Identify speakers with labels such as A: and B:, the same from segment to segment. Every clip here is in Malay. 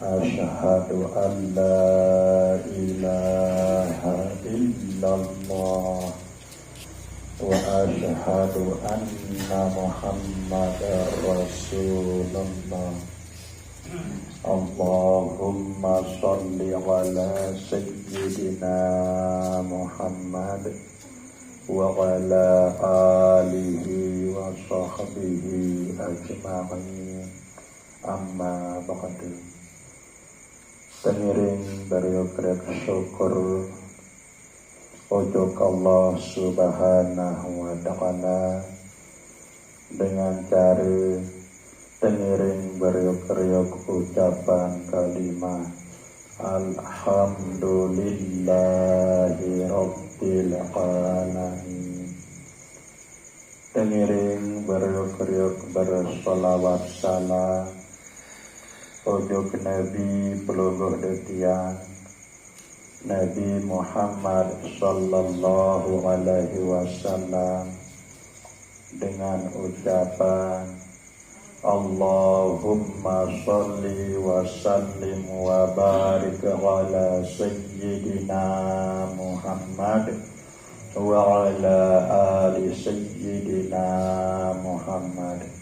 A: Asyhadu an la ilaha illallah wa asyhadu anna Muhammadar Rasulullah. Allahumma sholli ala sayyidina Muhammad wa ala alihi wa sahbihi ajma'in. Amma ba'du. Pengiring bariokraт syukur ojok Allah subhanahu wa ta'ala dengan cara pengiring bariokrat ucapan kalimat Alhamdulillahi Rabbil Alamin. Pengiring bariokrat bersolawat salam ojok Nabi peluluh detian Nabi Muhammad sallallahu alaihi wasallam dengan ucapan Allahumma sholli wa sallim wa barik ala sayyidina Muhammad wa ala ali sayyidina Muhammad.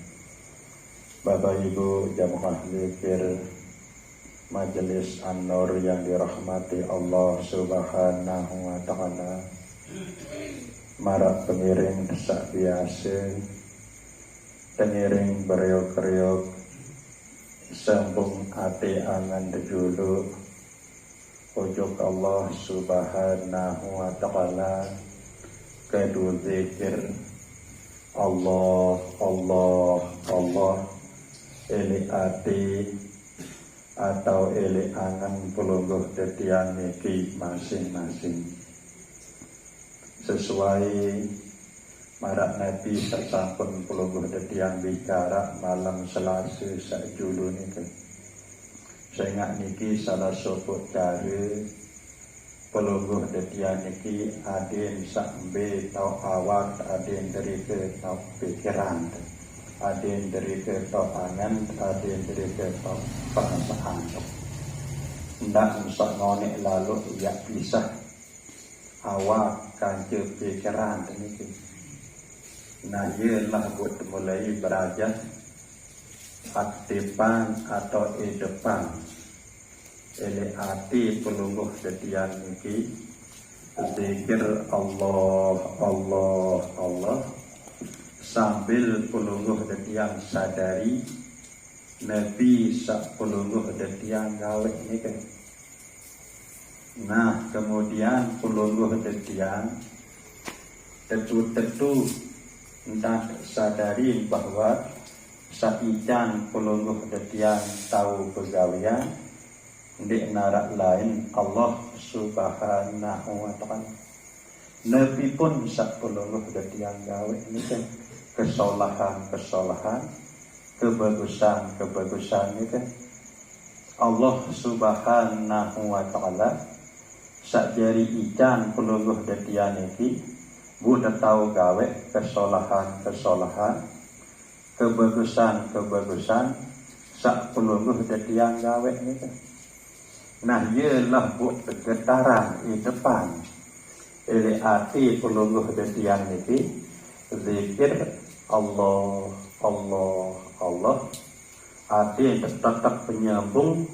A: Bapak Ibu jamaah zikir Majelis An-Nur yang dirahmati Allah subhanahu wa ta'ala, para pengiring sak biasa, pengiring beriok-riok sambung ati angan dejulu ujug Allah subhanahu wa ta'ala kedu zikir Allah Allah Allah eli ati atau eli angan pelungguh detian niki masing-masing sesuai marak Nabi sasampun pelungguh detian bicara malam Selasa sakjulu niki. Saya niki salah satu cara pelungguh detian niki aden sambe tau awak aden dari ke tau pikiran. Aden dari ketoangan, aden dari ketopasaan. Ndak usah ngonek lalu ya bisa awak kanjur pikiran ini. Nah ialah buat mulai beraja aktifan atau depan. Ele hati pelungguh setian niki zikir Allah Allah Allah sambil pelungguh detiang sadari Nabi sak pelungguh detiang gawe ini kan. Nah kemudian pelungguh detiang tentu entah sadari bahwa saican pelungguh detiang tahu pegawian di narak lain Allah subhanahu wa ta'ala. Nabi pun sak pelungguh detiang gawe ini kan. Kesolahan, kebagusan itu Allah subhanahu wa ta'ala sakjari ican peluluh detian iki budak tahu gawe kesolahan, kebagusan sak peluluh detian gawe itu. Nah ialah buat getaran di depan ili hati peluluh detian iki zikir Allah Allah Allah arti tetap penyambung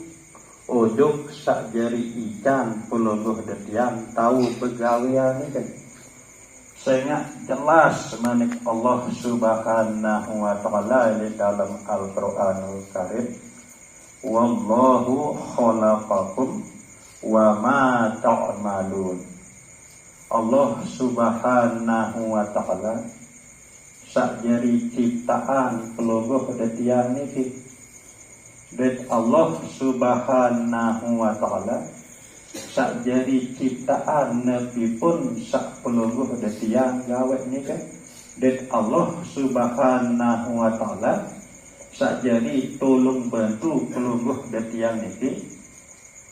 A: ujug sak jari ikan peluluh detian tahu pegawean ini kan. Saya jelas manik Allah subhanahu wa ta'ala di dalam Al-Quranul Karim wallahu khalaqakum wa ma ta'malun. Allah subhanahu wa ta'ala sakjari ciptaan pelungguh detian niki. Dan Allah subhanahu wa ta'ala sakjari ciptaan Nabi pun sak pelungguh detian gawe niki. Dan Allah subhanahu wa ta'ala sakjari tolong bantu pelungguh detian niki.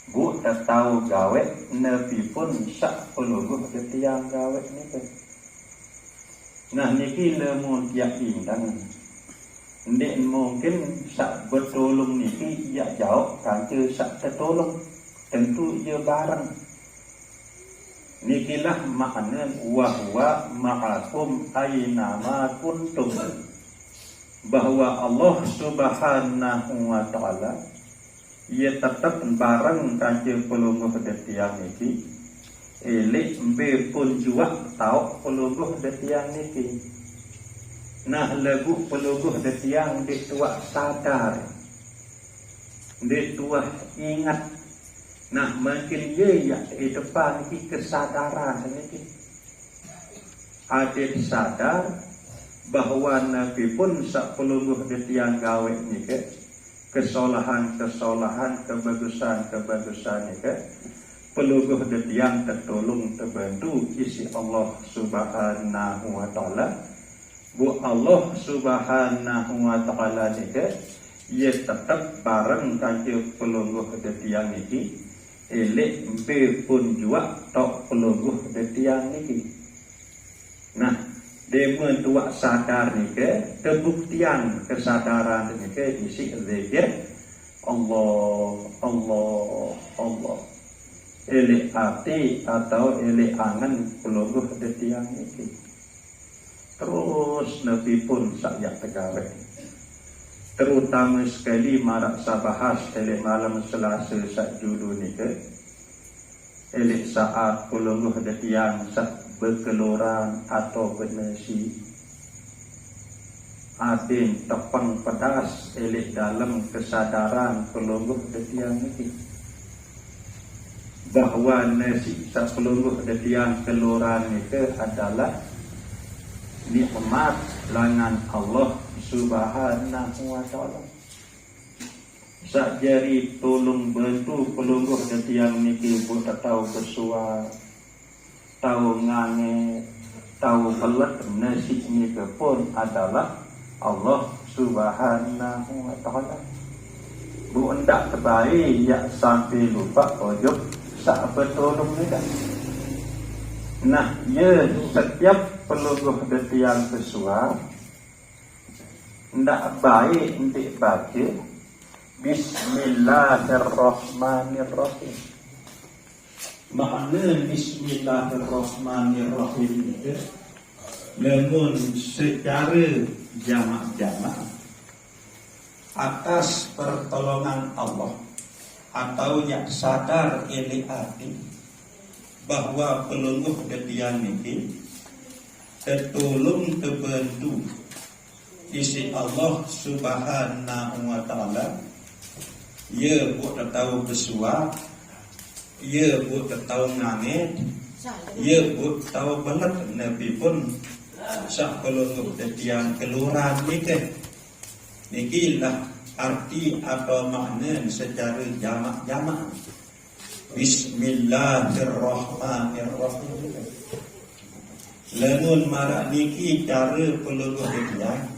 A: Bu tahu gawe Nabi pun sak pelungguh detian gawe niki. Nah niki lemun tiap indang Ndek mungkin sak bertolong niki ya jauh kanca sak tertolong. Tentu ia bareng. Nikilah makna wa huwa ma'akum aina ma kuntum. Bahwa Allah Subhanahu wa taala ia tetap bareng kanca pelungguh detiang niki. Elek mbe pun juak tau pelungguh detiang niki. Nah lagu pelungguh detiang dek tua sadar, dek tua ingat. Nah mungkin ya di depan ini kesadaran ini. Ada sadar bahwa Nabi pun sak pelungguh detiang gawe ni ke kesalahan-kesalahan, kebagusan-kebagusan ni ke pelungguh detiang tertolong terbantu isi Allah Subhanahu wa taala. Bu Allah Subhanahu wa taala ni ke ia tetap bareng kanca pelungguh detiang niki. Elek mbe pun jua tok pelungguh detiang niki. Nah, demen tuak sadar ni ke kebuktian kesadaran ni ke isi zikir Allah Allah Allah. Elek hati atau elek angan pelungguh detiang niki. Terus Nabi pun sayak tegawe. Terutama sekali marak sabahas elek malam Selasa sak judu ni ke. Elek saat pelungguh detiang sak berkeluran atau bernasi. Adin tepang pedas elek dalam kesadaran pelungguh detiang ni. Bahawa nasi sak pelungguh detiang keluran ni ke adalah nikmat langan Allah Subhanahu wa taala. Sak jari tolong bantu pelungguh detiang niki bu tahu bersua, tahu ngange, tahu pelet nasi ni pun adalah Allah Subhanahu wa taala. Bu hendak terbaik ya sampai lupa ojok sak bertolong ni kan. Nah, ya setiap pelungguh detiang bersua ndak baik untuk baca Bismillahirrahmanirrahim. Makna Bismillahirrahmanirrahim itu namun secara jamak-jamak atas pertolongan Allah atau yang sadar elek hati bahwa pelungguh detiang ini tertolong terbantu isi Allah Subhanahu wa taala. Ia buat tahu bersua, ia buat tahu ngangit, ia buat tahu belat Nabi pun sak pelungguh detiang keluran nikilah arti atau makna secara jamak-jamak. Bismillahirrahmanirrahim. Lamun marak niki cara pelungguh detiang.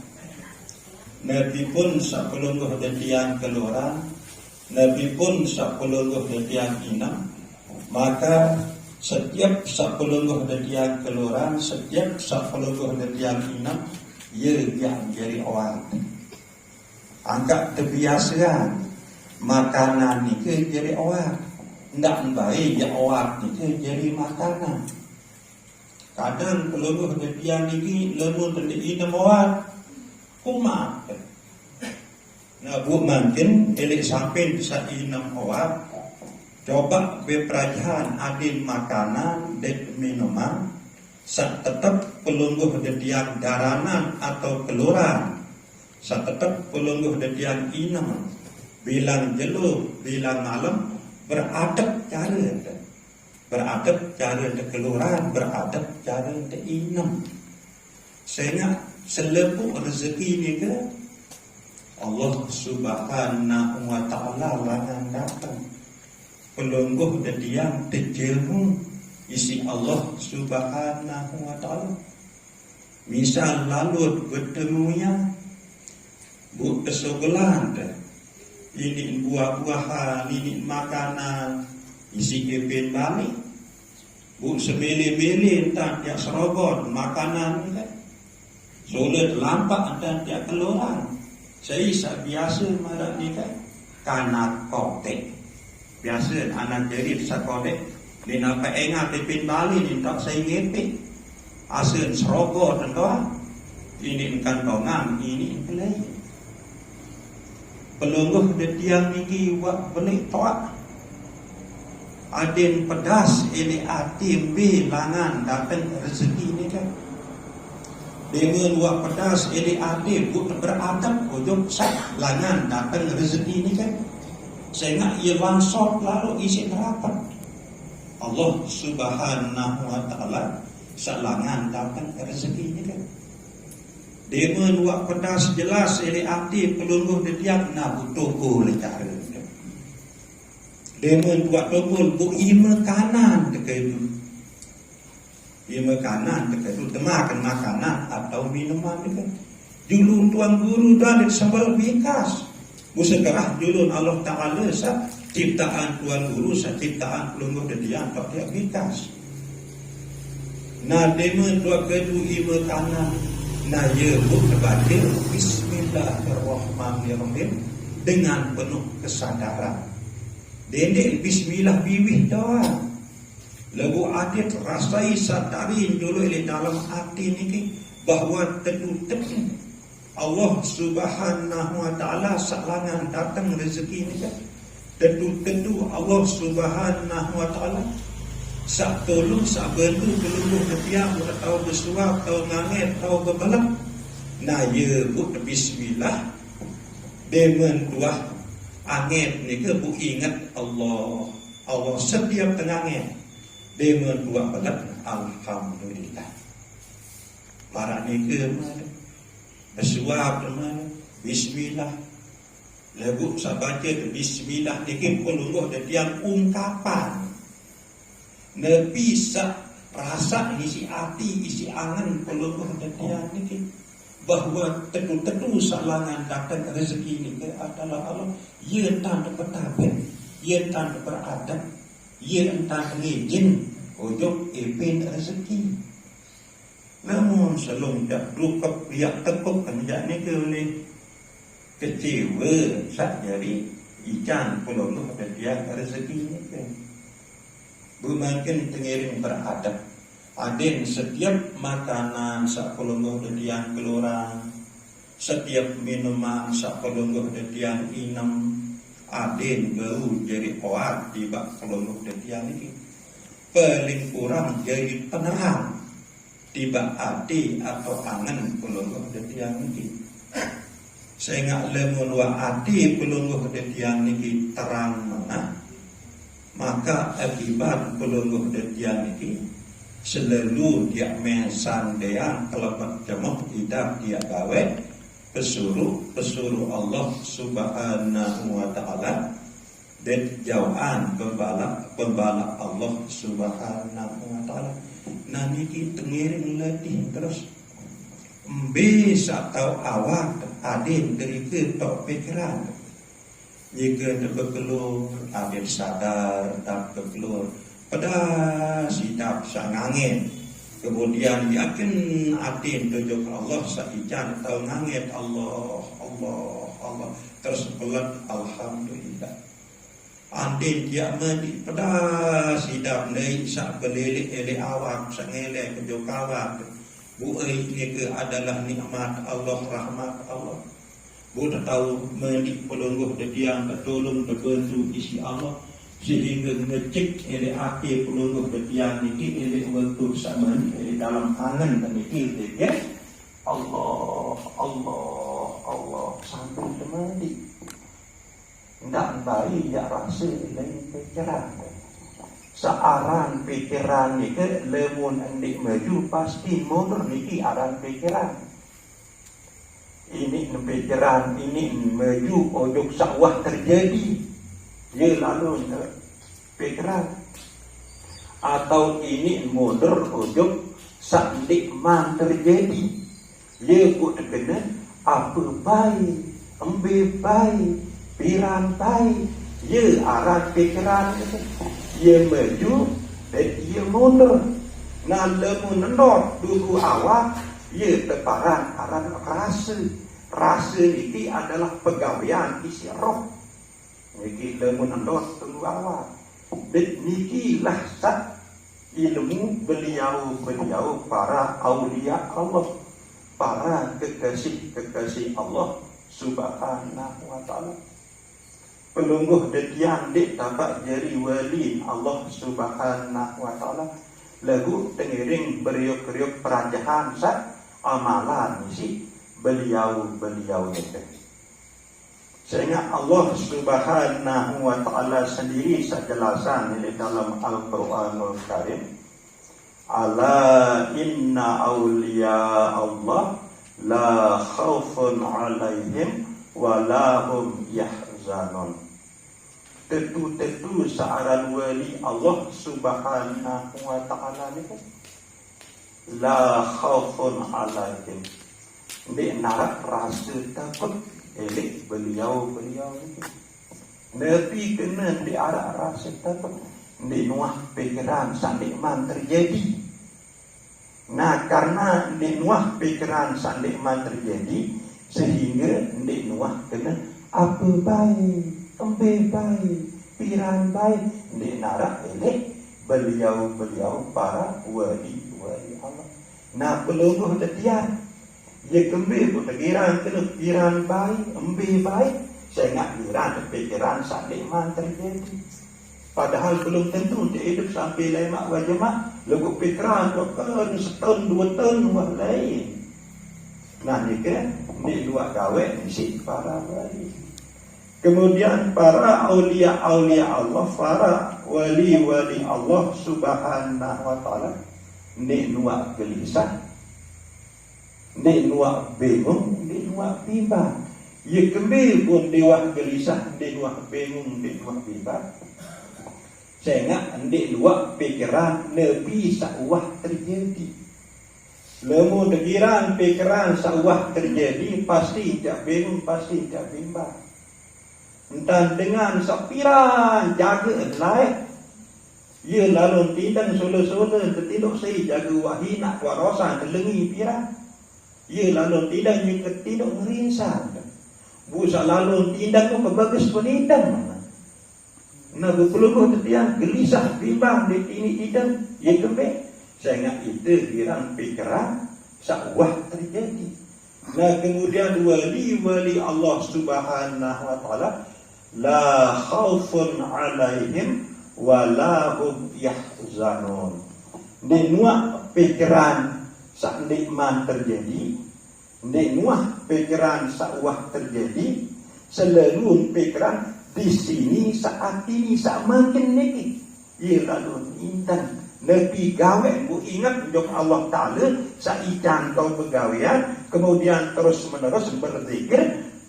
A: Nabi pun sak pelungguh detiang keluran, Nabi pun sak pelungguh detiang inam. Maka setiap sak pelungguh detiang keluran, setiap sak pelungguh detiang inam, ia yang jadi awal. Anggap terbiasa makanan ni ke jadi awal. Ndak baik ya awak ni ke jadi makanan. Kadang pelungguh detiang ni lemun terdiri awak kumat. Nah, bu mungkin elek sampai saat inam awak coba beperajahan adin makanan dan minuman sak tetap pelungguh detiang daranan atau keluran. Sak tetap pelungguh detiang inam bilang jelu bilang malam beradab cara keluran, beradab cara inam. Sehingga selepuk rezeki ni ke Allah Subhanahu wa taala langan datang pelungguh detiang terjemu isi Allah Subhanahu wa taala. Misal lalu bertemunya bu kesogelan ini buah-buahan, ini makanan, isi kepin balik. Bu semele-mele tak dia serobot makanan ni kan. Solat lampak dan dia keluar. Saya biasa marah ni kan kanak kotek. Biasa anak jadi sakotek. Ni nampak engat di Bali ni tak saya ngepek. Asun serogo tentuan. Ini kantongan, ini pelai. Pelungguh de tiang niki wak belik toak. Adin pedas ini atim bilangan datang rezeki ni kan. Dengan wak pedas ini adim bukan beradab ujung sak langan datang rezeki ni kan. Sehingga ia langsung lalu isi neraka. Allah Subhanahu wa taala salangan datang rezeki ni kan. Dengan wak pedas jelas ini adim pelungguh de tiang na butuh ko le cara. Dengan wak topun bu ima kanan dekat itu. Ia makanan dekat itu makan makanan atau minuman dekat. Julun tuan guru dan sambal bikas. Musekarah julun Allah Taala sa ciptaan tuan guru sa ciptaan pelungguh dedian tak dia bikas. Nah dema tua kedu ia makanan. Nah ye bu terbaca Bismillahirrahmanirrahim dengan penuh kesadaran. Dendek Bismillah biwih doang. Lagu adik rasai sadarin dulu di dalam hati ni bahawa tentu Allah Subhanahu wa taala salangan datang rezeki ni kan. Tentu Allah Subhanahu wa taala sak tolong sak bantu pelungguh ketiak atau bersuap atau ngangit atau berbalap. Nah ye bu bismillah demen tuah angin ni ke bu ingat Allah. Allah setiap tengangin dengan dua balat alhamdulillah. Para ni ke mana? Bersuap mana? Bismillah. Lagu saya baca bismillah ni ke pelungguh dan tiang ungkapan. Nabi sa rasa isi hati isi angan pelungguh dan tiang ni ke bahawa tentu salangan datang rezeki ni ke adalah Allah. Ia tanda bertabin, ia tanda beradab. Ia entah ngijin ujung ipin rezeki. Namun selung dak dukap biak tekuk kan jak ni ke oleh kecewa sak jadi ikan peluluh dan dia rezeki ni ke. Bumakin tengiring beradab. Adin setiap makanan sak peluluh dan dia keluran. Setiap minuman sak peluluh dan dia inam. Adin baru jadi kuat di bak peluluh dan tiang ini. Paling kurang jadi tenang di bak hati atau angan peluluh dan tiang ini. Sehingga lemun wa hati peluluh dan tiang ini terang mana, maka akibat peluluh dan tiang ini selalu dia mesan dia kelebat jemuk hidup dia gawe. Pesuruh Allah Subhanahu wa taala dan jauhan pembalap Allah Subhanahu wa taala. Nah niki tengiring latih terus bisa tahu awak adin dari ketok pikiran. Jika terbekelur adin sadar tak berkelur pada sidap sang angin. Kemudian yakin adin tujuh Allah saijan atau ngangit Allah terus belat alhamdulillah. Adin dia mandi pada sidap naik sak belilik ele awak sangele tujuh kawat. Bu ini ke adalah nikmat Allah rahmat Allah. Bu tahu mandi pelungguh dia bertolong berbantu isi Allah. Sehingga ngecek ele hati pelungguh betiang niki ele waktu saman ele dalam angan dan niki ya Allah sampai temadi ndak baik ya rasa lain pikiran searan pikiran niki lemun andik maju pasti mundur niki aran pikiran ini pikiran ini maju ojok sawah terjadi. Ia lalu pikiran atau ini mundur ujung sandik man terjadi. Ia pun kena apa baik, embe baik, piran baik. Ia arah pikiran ia maju dan ia mundur. Nah lemu nendor dulu awak ia terparang arah rasa rasa niki adalah pegawaian isi roh. Niki lamun endos tunggu awal. Dan niki lah sat ilmu beliau para aulia Allah, para kekasih Allah Subhanahu wa ta'ala. Pelungguh detiang dek tapak jari wali Allah Subhanahu wa ta'ala. Lagu tengiring beriuk-riuk perajahan sat amalan isi beliau itu. Sehingga Allah Subhanahu wa ta'ala sendiri sajelasan di dalam Al-Quranul Karim. Ala inna awliya Allah la khawfun alaihim wa la hum yahzanun. Tentu searan wali Allah Subhanahu wa ta'ala ni la khawfun alaihim. Dia nak rasa takut elek beliau ni. Nabi kena dia rasa takut. Dia nuah pikiran sandikman terjadi. Nah, karena dia nuah pikiran sandikman terjadi, sehingga dia nuah kena apa baik, embe baik, piran baik. Dia narak elek beliau para wali Allah. Nah, pelungguh tetian ia kembali pun pikiran kena pikiran baik, embe baik, sehingga pikiran sandikman terjadi. Padahal belum tentu dia hidup sampai lemak wajamak. Lagu pikiran kan setahun 2 tahun lain. Nah ni kan ni dua gawe si para wali. Kemudian para aulia Allah, para wali Allah Subhanahu wa ta'ala, ni nuak gelisah, ni nuak bingung, ni nuak bimbang. Ia kembali pun dia gelisah, dia nuak bingung, dia nuak bimbang. Sehingga hendak dua pikiran lebih sawah terjadi. Lemu pikiran sawah terjadi, pasti tak bingung, pasti tak bimbang. Entah dengan sepiran jaga lain. Ia lalu tidak solo-solo tertiduk saya jaga wahina warasan telengi piran. Ia lalu tidak juga tertiduk ngerinsan. Busa lalu tidak pun berbagus penidang. Nah, berpeluh tetiang gelisah bimbang di ini tidak ia kembali. Sehingga itu dirang pikiran sawah terjadi. Nah, kemudian wali Allah Subhanahu wa ta'ala la khaufun alaihim wa la hum yahzanun. Dinuak pikiran saknikman terjadi, dinuak pikiran sawah terjadi, selalu pikiran di sini saat ini saat makin niki. Ia lalu intan Nabi gawe bu ingat jom Allah Ta'ala saikan kau pegawaian, kemudian terus menerus berzikir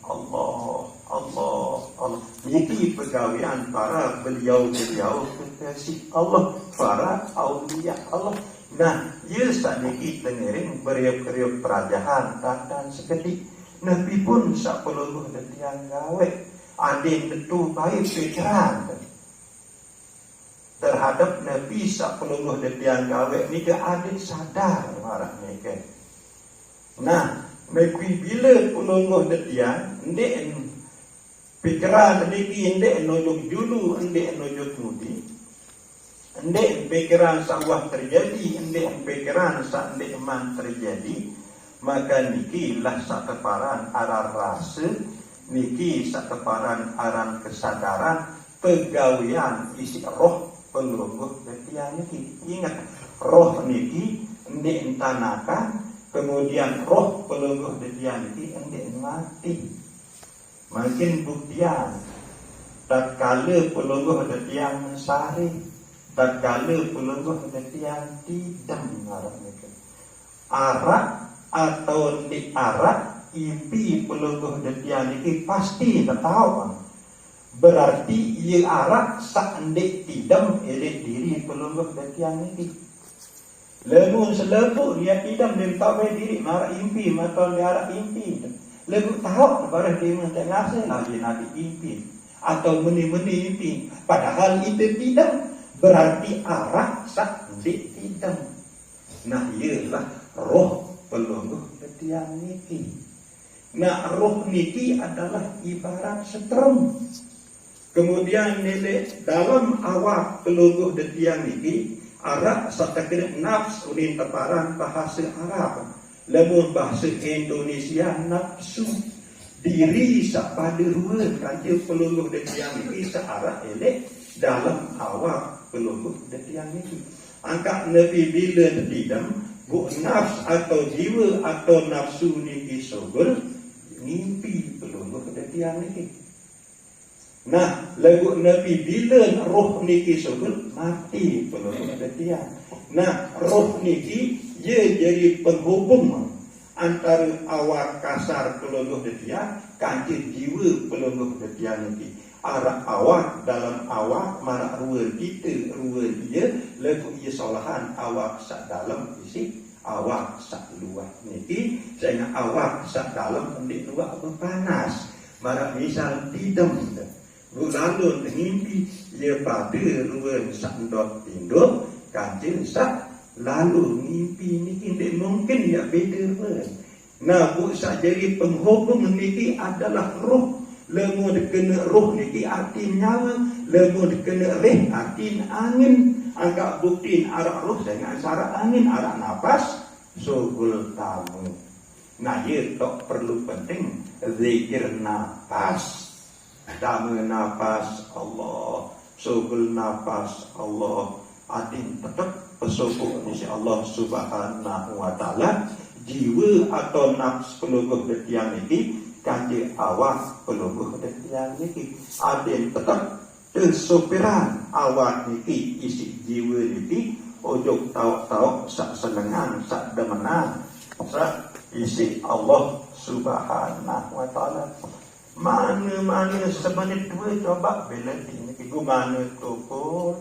A: Allah. Ini pegawaian para beliau kekasih Allah, para aulia Allah. Nah, ia saat niki tengiring beriuk-riuk perajahan dan seketik. Nabi pun sak peluluh detiang gawe adin tentu baik pikiran terhadap Nabi sak peluluh detiang gawe ni ke adin sadar marah mereka. Nah, Nabi bila peluluh detiang ndek pikiran niki ndek nojok julu, ndek nojok mudi, ndek pikiran sawah terjadi, ndek pikiran sak ndek man terjadi, maka niki lah sak keparan arar rasa, niki sakeparan aran kesadaran pegawaian isi roh pelungguh detiang niki. Ingat roh niki ndek entanakan, kemudian roh pelungguh detiang niki ndek mati. Makin buktian tatkala pelungguh detiang sari, tatkala pelungguh detiang tidak ngarep niki. Arak atau di arak ipi pelungguh detiang niki pasti tak tahu. Berarti ia arak sakndek tidam elek diri pelungguh detiang niki. Lemun selepuk dia tidam dia tahu diri marah impi maka dia arak impi. Lemun tahu baru dia minta ngasih lagi nanti impi atau meni-meni impi. Padahal itu tidam berarti arak sakndek tidam. Nah, ialah roh pelungguh detiang niki. Nah, roh niki adalah ibarat setrum. Kemudian nilai dalam awak pelungguh detiang niki arak satakir nafs unin teparan bahasa Arab. Lemun bahasa Indonesia nafsu diri sapada ruan kanjil pelungguh detiang niki searah elek dalam awak pelungguh detiang niki. Angkat Nabi bila tidak bu nafs atau jiwa atau nafsu niki sobel ngimpi pelungguh detiang niki. Nah, lagu Nabi bila roh niki sobel mati pelungguh detiang. Nah, roh niki ia jadi penghubung antara awak kasar pelungguh detiang kanjil jiwa pelungguh detiang niki. Arah awak dalam awak marak ruang kita ruang dia lagu ia solahan awak sak dalam isi awak sak luar niki sehingga awak sak dalam hendak luar berpanas marak misal tidam lalu ngimpi ia pada ruang sak ndok tinduk kancil sak lalu ngimpi niki tidak mungkin ya beda ruang. Nah bu sak jadi penghubung niki adalah roh. Lemu dikena roh niki arti nyawa, lemu dikena reh arti angin. Agak bukti arah roh dengan arah angin, arah nafas, subul tamu. Nah, ia tak perlu penting zikir nafas. Tamu nafas Allah, subul nafas Allah. Adin tetap pesokok insya Allah subhanahu wa ta'ala. Jiwa atau nafs pelungguh detiang niki kanjil awak pelungguh detiang niki adil tetap tersopiran awak niki isi jiwa niki ojok tauk-tauk sak selengan sak demenan sak isi Allah subhanahu wa ta'ala. Mana-mana semenit dua coba bila niki ku mana tukul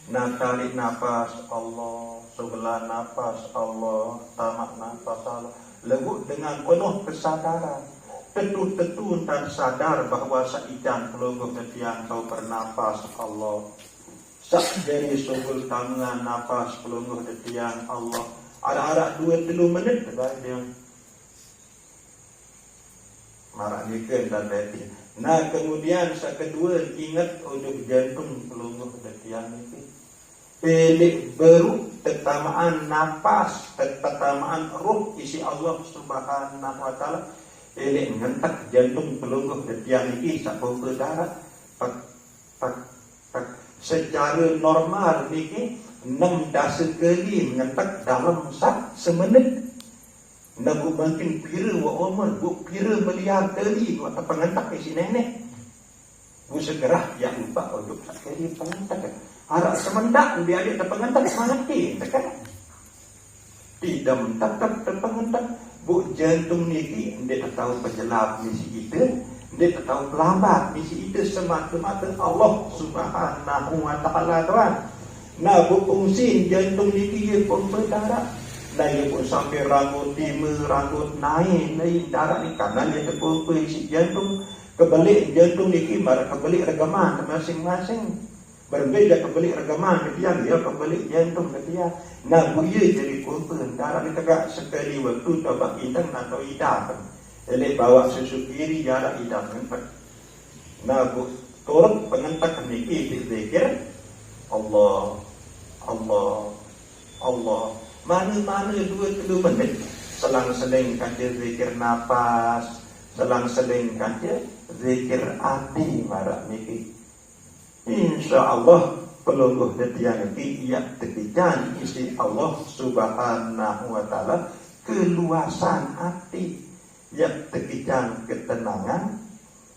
A: nak tarik nafas Allah, sebelah nafas Allah, tamat nafas Allah. Lagu dengan penuh kesadaran. Tentu-tentu dan sadar bahawa saikan pelungguh detiang kau bernafas Allah. Sak dari subul tangan nafas pelungguh detiang Allah. Ada-ada 2-3 menit dia marah nikah dan beti. Nah kemudian sak kedua ingat ujung jantung pelungguh detiang itu. Pelik baru tetamaan nafas, tetamaan ruh isi Allah subhanahu wa ta'ala. Pelik ngentak jantung pelungguh detiang ini sampai ke darat. Secara normal ini 6 kali ngentak dalam semenit. Nabu mungkin pira wa umur, bu pira miliar kali waktu pengentak isi nenek. Bu segerah yang lupa untuk sekali pengentak. Arak semendak biar dia terpengentak mati tekan. Tidak tetap terpengentak. Bu jantung niki dia tak tahu penjelap misi kita, dia tak tahu pelambat misi itu semata-mata Allah subhanahu wa ta'ala tuan. Nah bu fungsi jantung niki dia pompa darah. Nah dia pun sampai ranggut timur, ranggut naik darah ni kanan dia terpompa isi jantung. Kebalik jantung niki marah kebalik regaman masing-masing. Berbeza kebalik regaman ketiak dia kebalik jantung ketiak. Nah buaya jadi kumpulan darah ni tegak sekali waktu tabak hidang atau hidang. Elek bawa susu kiri jarak hidang empat. Nah bu turut pengentak niki zikir Allah Allah Allah. Mana-mana 2-3 menit selang-seling kanjil zikir nafas, selang-seling kanjil zikir hati marak niki. InsyaAllah pelungguh detiang niki ia tekijan isi Allah subhanahu wa ta'ala keluasan hati, ia tekijan ketenangan,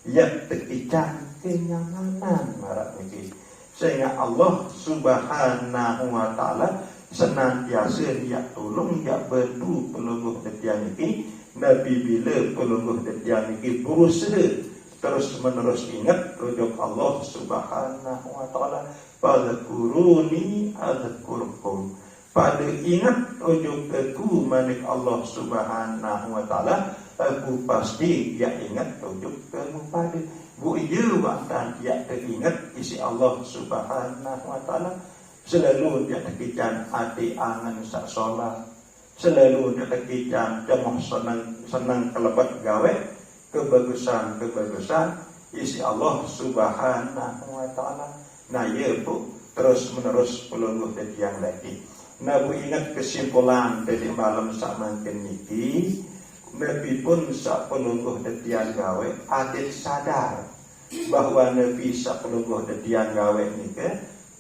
A: ia tekijan kenyamanan marak niki. Sehingga Allah subhanahu wa ta'ala senantiasa dia tolong dia bantu pelungguh detiang niki. Nabi bila pelungguh detiang niki berusaha terus menerus ingat rujuk Allah subhanahu wa ta'ala. Fadhkuruni adzkurkum. Pada ingat rujuk aku manik Allah subhanahu wa ta'ala, aku pasti dia ingat rujuk kamu pada. Bu iya waktan dia teringat isi Allah subhanahu wa ta'ala. Selalu dia tekijan hati angan sak solat. selalu ditekikan cemoh senang kelebat gawe kebagusan isi Allah Subhanahu wa taala. Nah ya bu terus menerus pelungguh yang lagi. Nah bu ingat kesimpulan dari malam sak mangken niki, Nabi pun sak pelungguh yang gawe adik sadar bahwa Nabi sak pelungguh yang gawe niki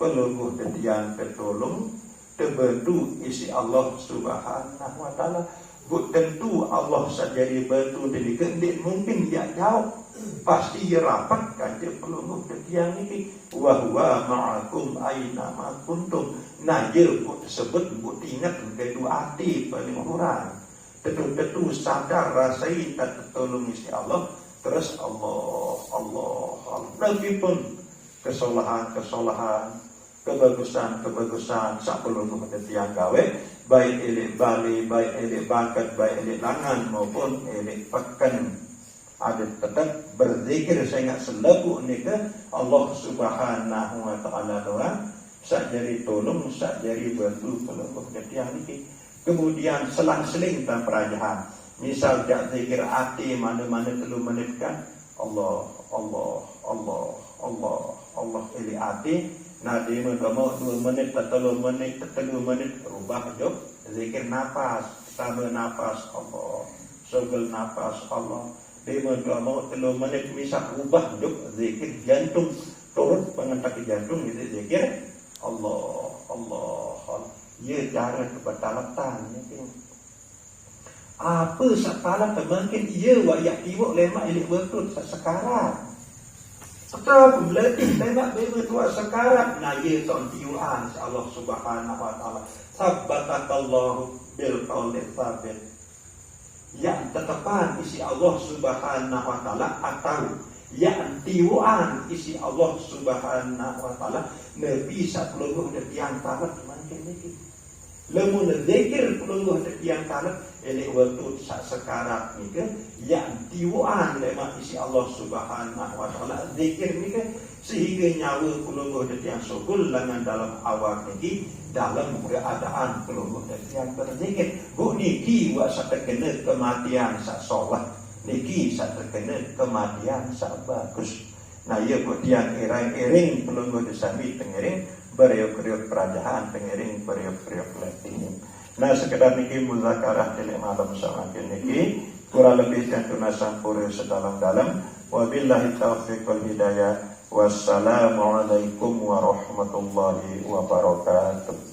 A: pelungguh yang tertolong terbentuk isi Allah Subhanahu wa taala. Bu tentu Allah sajari batu dari kendik mungkin dia jauh pasti dia rapat kan dia pelungguh yang ini wahwa ma'akum aina ma kuntum. Nah dia bu tersebut bu ingat kedua hati paling kurang tentu sadar rasai tak tertolong isi Allah terus Allah Nabi pun kesalahan kebagusan sak pelungguh yang gawe baik elik bali, baik elik bakat, baik elik langan maupun elik pekan ada tetap berzikir saya ingat selaku nika Allah Subhanahu wa taala doang sak jari tolong sak jari bantu pelungguh yang niki. Kemudian selang-seling tanpa perajahan misal jak zikir hati mana-mana telu menit kan Allah elik hati. Nah di mau 2 menit atau 3 menit ubah jok zikir nafas tambah nafas Allah sebel nafas Allah di mau 3 menit misal ubah jok zikir jantung turut pengentak jantung itu zikir Allah ya cara kebetalatan apa sakalah mungkin ia wayak tiwuk lemak ilik betul sekarang tetap berlatih lemak betul sekarang nah ia sontiuan Allah Subhanahu wa taala sabbatakallahu bil qauli tsabit yang tetapan isi Allah Subhanahu wa taala atau yang tiuan isi Allah Subhanahu wa taala nabi sapuluh yang tamat mungkin niki lamun zikir pelungguh yang tamat elek waktu sekarang nika yang tiuan lemak isi Allah Subhanahu wa taala zikir nika sehingga nyawa pelungguh yang sugul dengan dalam awak niki dalam keadaan pelungguh yang berzikir bu niki wa terkena kematian sak solat niki sak terkena kematian sak bagus. Nah ia buat yang iring pelungguh sami tengiring beriuk-riuk perajahan tengiring beriuk-riuk leting. Nah sekedar niki muzakarah di malam semakin niki kurang lebih tentu nasampuri sedalam-dalam wabillahi taufiq wal hidayah wassalamualaikum warahmatullahi wabarakatuh.